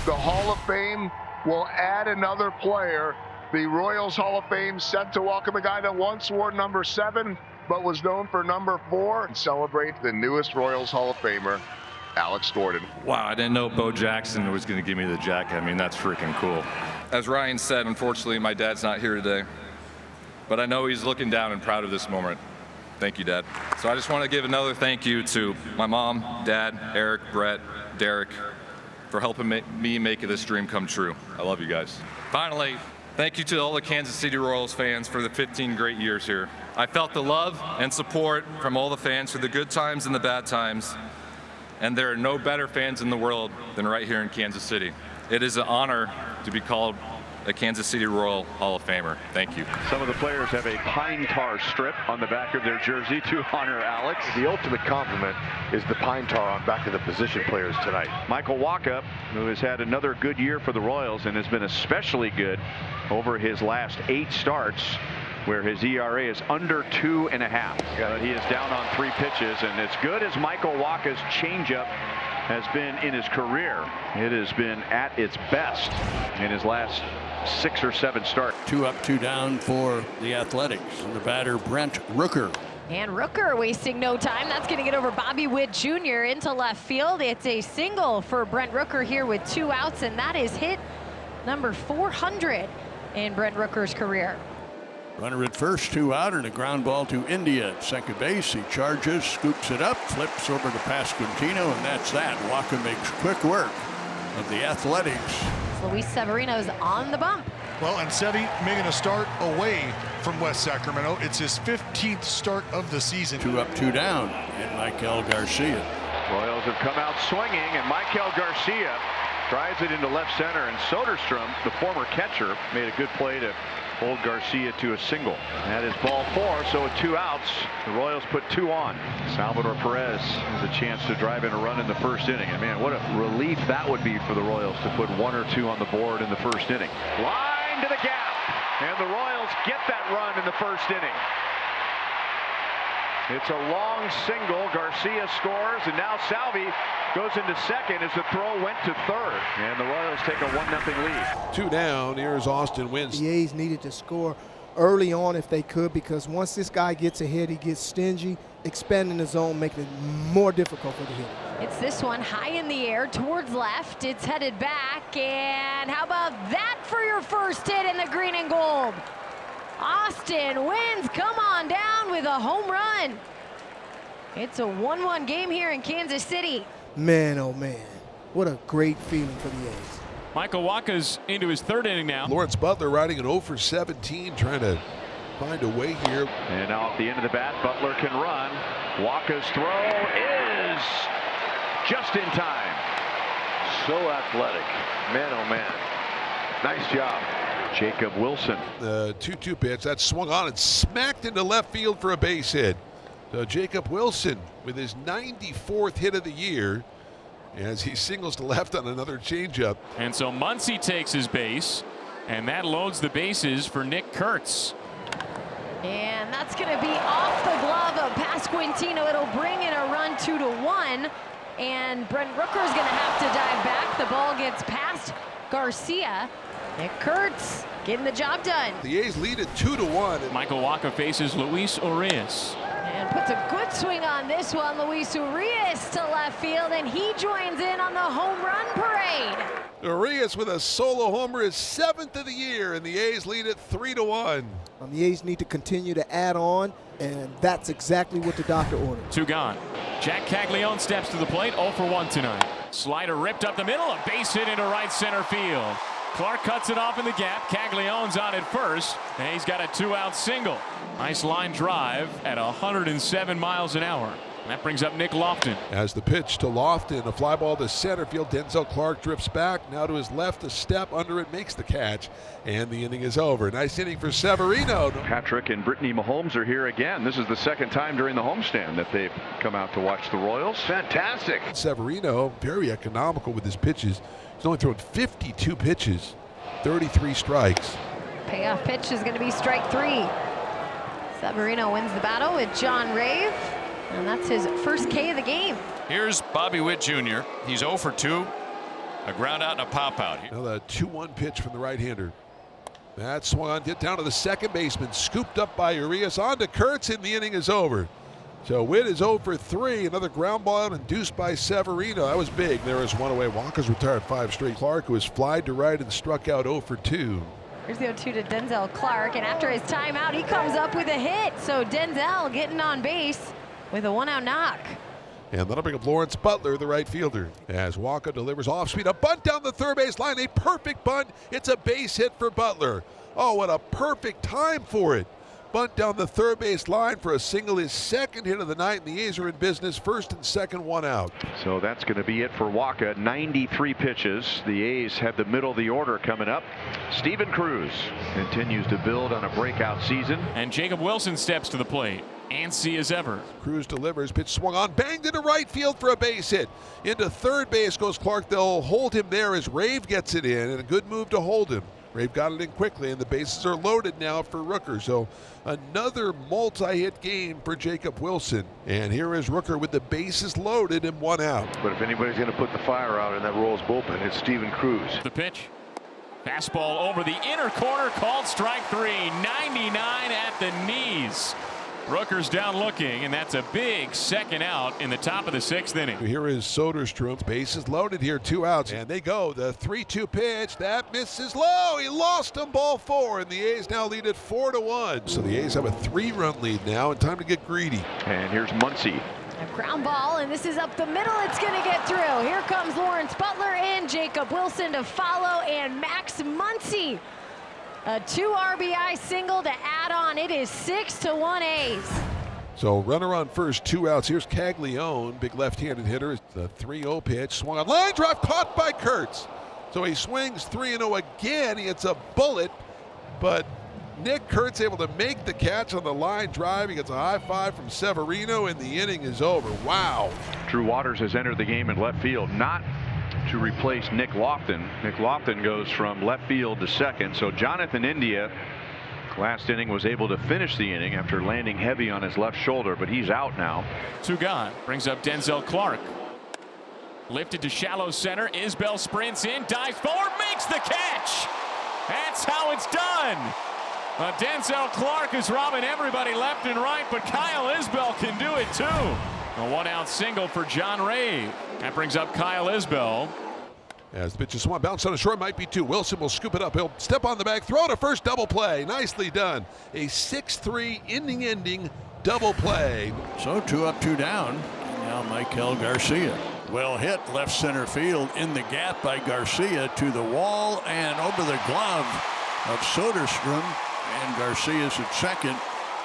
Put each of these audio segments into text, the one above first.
The Hall of Fame will add another player. The Royals Hall of Fame set to welcome a guy that once wore number 7, but was known for number 4, and celebrate the newest Royals Hall of Famer, Alex Gordon. Wow, I didn't know Bo Jackson was going to give me the jacket. I mean, that's freaking cool. As Ryan said, unfortunately, my dad's not here today, but I know he's looking down and proud of this moment. Thank you, Dad. So I just want to give another thank you to my mom, Dad, Eric, Brett, Derek, for helping me make this dream come true. I love you guys. Finally, thank you to all the Kansas City Royals fans for the 15 great years here. I felt the love and support from all the fans through the good times and the bad times, and there are no better fans in the world than right here in Kansas City. It is an honor to be called a Kansas City Royal Hall of Famer. Thank you. Some of the players have a pine tar strip on the back of their jersey to honor Alex. The ultimate compliment is the pine tar on back of the position players tonight. Michael Wacha, who has had another good year for the Royals and has been especially good over his last 8 starts, where his ERA is under 2.5. He is down on 3 pitches, and as good as Michael Wacha's changeup has been in his career, it has been at its best in his last 6 or 7 starts. 2 up, 2 down for the Athletics, and the batter Brent Rooker. And Rooker wasting no time. That's going to get over Bobby Witt Jr. into left field. It's a single for Brent Rooker here with 2 outs, and that is hit number 400 in Brent Rooker's career. Runner at first, 2 out, and a ground ball to India at second base. He charges, scoops it up, flips over to Pasquantino, and that's that. Wacha makes quick work of the Athletics. Luis Severino's on the bump. Well, and Sevy making a start away from West Sacramento. It's his 15th start of the season. 2 up, 2 down, and Michael Garcia. Royals have come out swinging, and Michael Garcia drives it into left center, and Soderstrom, the former catcher, made a good play to hold Garcia to a single. That is ball 4, so with 2 outs, the Royals put 2 on. Salvador Perez has a chance to drive in a run in the first inning. And man, what a relief that would be for the Royals to put 1 or 2 on the board in the first inning. Line to the gap, and the Royals get that run in the first inning. It's a long single. Garcia scores, and now Salvi goes into second as the throw went to third. And the Royals take a 1-0 lead. 2 down. Here's Austin Wynn. The A's needed to score early on if they could, because once this guy gets ahead, he gets stingy, expanding the zone, making it more difficult for the hitter. It's this one high in the air towards left. It's headed back, and how about that for your first hit in the green and gold? Austin Wynn come on down with a home run. It's a 1-1 game here in Kansas City. Man, oh man, what a great feeling for the A's. Michael Wacha's into his 3rd inning now. Lawrence Butler riding an 0 for 17, trying to find a way here. And now at the end of the bat, Butler can run. Wacha's throw is just in time. So athletic. Man, oh man. Nice job. Jacob Wilson. The 2-2 pitch that swung on and smacked into left field for a base hit. So Jacob Wilson with his 94th hit of the year as he singles to left on another changeup. And so Muncy takes his base, and that loads the bases for Nick Kurtz. And that's going to be off the glove of Pasquantino. It'll bring in a run 2-1. And Brent Rooker is going to have to dive back. The ball gets past Garcia. Nick Kurtz getting the job done. The A's lead at 2-1. Michael Wacha faces Luis Orias. And puts a good swing on this one. Luis Orias to left field, and he joins in on the home run parade. Orias with a solo homer, his 7th of the year, and the A's lead at 3-1. The A's need to continue to add on, and that's exactly what the doctor ordered. 2 gone. Jack Caglione steps to the plate, 0 for 1 tonight. Slider ripped up the middle, a base hit into right center field. Clark cuts it off in the gap. Caglione's on at first, and he's got a 2-out single. Nice line drive at 107 miles an hour. And that brings up Nick Lofton. As the pitch to Lofton, a fly ball to center field. Denzel Clark drifts back. Now to his left, a step under it, makes the catch, and the inning is over. Nice inning for Severino. Patrick and Brittany Mahomes are here again. This is the 2nd time during the homestand that they've come out to watch the Royals. Fantastic. Severino, very economical with his pitches. He's only thrown 52 pitches, 33 strikes. Payoff pitch is going to be strike 3. Severino wins the battle with John Rave, and that's his first K of the game. Here's Bobby Witt Jr. He's 0 for 2. A ground out and a pop out. Now the 2-1 pitch from the right-hander. That swung on, get down to the second baseman, scooped up by Orias, on to Kurtz, and the inning is over. So Witt is 0 for 3. Another ground ball out induced by Severino. That was big. There is one away. Walker's retired 5 straight. Clark, who was flied to right and struck out 0 for 2. Here's the 0-2 to Denzel Clark, and after his timeout, he comes up with a hit. So Denzel getting on base with a 1-out knock. And that'll bring up Lawrence Butler, the right fielder, as Walker delivers off speed. A bunt down the third base line, a perfect bunt. It's a base hit for Butler. Oh, what a perfect time for it. Bunt down the third base line for a single, his second hit of the night, and the A's are in business. First and second, 1 out. So that's going to be it for Wacha. 93 pitches. The A's have the middle of the order coming up. Steven Cruz continues to build on a breakout season. And Jacob Wilson steps to the plate. Antsy as ever. Cruz delivers, pitch swung on, banged into right field for a base hit. Into third base goes Clark. They'll hold him there as Rave gets it in, and a good move to hold him. Rave got it in quickly, and the bases are loaded now for Rooker. So another multi-hit game for Jacob Wilson. And here is Rooker with the bases loaded and 1 out. But if anybody's going to put the fire out in that Royals bullpen, it's Steven Cruz. The pitch. Fastball over the inner corner, called strike 3. 99 at the knees. Rooker's down looking, and that's a big second out in the top of the 6th inning. Here is Soderstrom. Bases loaded here, 2 outs, and they go. The 3-2 pitch, that misses low. He lost him, ball 4, and the A's now lead it 4-1. So the A's have a 3-run lead now, and time to get greedy. And here's Muncy. A ground ball, and this is up the middle. It's going to get through. Here comes Lawrence Butler and Jacob Wilson to follow, and Max Muncy. A 2 RBI single to add on. It is 6-1 A's. So runner on first, 2 outs. Here's Caglione, big left-handed hitter. The 3-0 pitch, swung on, line drive, caught by Kurtz. So he swings 3-0 again. He hits a bullet, but Nick Kurtz able to make the catch on the line drive. He gets a high five from Severino, and the inning is over. Wow. Drew Waters has entered the game in left field, not to replace Nick Lofton. Nick Lofton goes from left field to second. So Jonathan India, last inning, was able to finish the inning after landing heavy on his left shoulder, but he's out now. 2 gone. Brings up Denzel Clark. Lifted to shallow center. Isbell sprints in, dives forward, makes the catch. That's how it's done. Denzel Clark is robbing everybody left and right, but Kyle Isbell can do it too. A 1-out single for John Ray. That brings up Kyle Isbell. As the pitch is swung, bounce on the short, might be 2. Wilson will scoop it up. He'll step on the bag, throw to first, double play. Nicely done. A 6-3 inning-ending double play. So 2 up, 2 down. And now Michael Garcia. Well hit left center field in the gap by Garcia to the wall and over the glove of Soderstrom. And Garcia's at second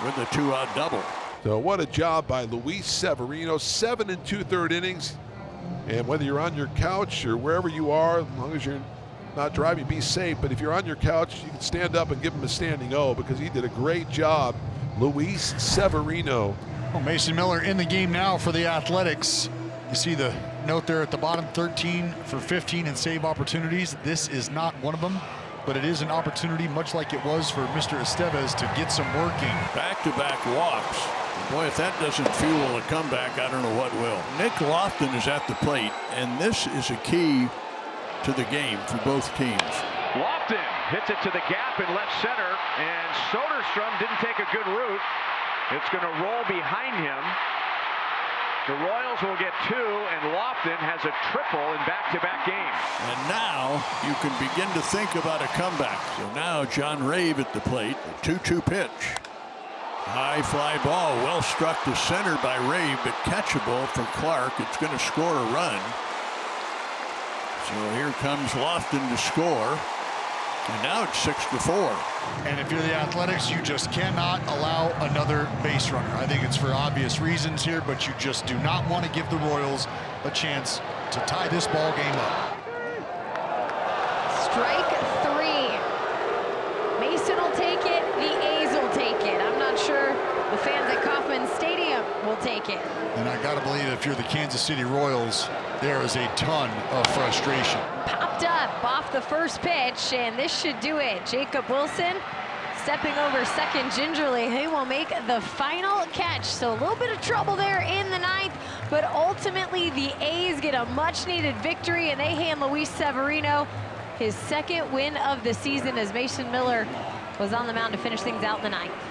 with a 2-out double. So what a job by Luis Severino. 7 2/3 innings. And whether you're on your couch or wherever you are, as long as you're not driving, be safe. But if you're on your couch, you can stand up and give him a standing O, because he did a great job. Luis Severino. Well, Mason Miller in the game now for the Athletics. You see the note there at the bottom, 13 for 15 in save opportunities. This is not one of them, but it is an opportunity, much like it was for Mr. Estevez, to get some working. Back-to-back walks. Boy, if that doesn't fuel a comeback, I don't know what will. Nick Lofton is at the plate, and this is a key to the game for both teams. Lofton hits it to the gap in left center, and Soderstrom didn't take a good route. It's going to roll behind him. The Royals will get 2, and Lofton has a triple in back-to-back games. And now you can begin to think about a comeback. So now John Rave at the plate, the 2-2 pitch. High fly ball, well struck to center by Rave, but catchable for Clark. It's going to score a run. So here comes Lofton to score. And now it's 6-4. And if you're the Athletics, you just cannot allow another base runner. I think it's for obvious reasons here, but you just do not want to give the Royals a chance to tie this ball game up. Strike 3. Mason will take it. The A's will take it. I'm not sure the fans at Kauffman Stadium will take it. And I got to believe if you're the Kansas City Royals, there is a ton of frustration. Popped up off the first pitch, and this should do it. Jacob Wilson stepping over second gingerly. He will make the final catch. So a little bit of trouble there in the ninth. But ultimately, the A's get a much-needed victory, and they hand Luis Severino his second win of the season as Mason Miller was on the mound to finish things out in the ninth.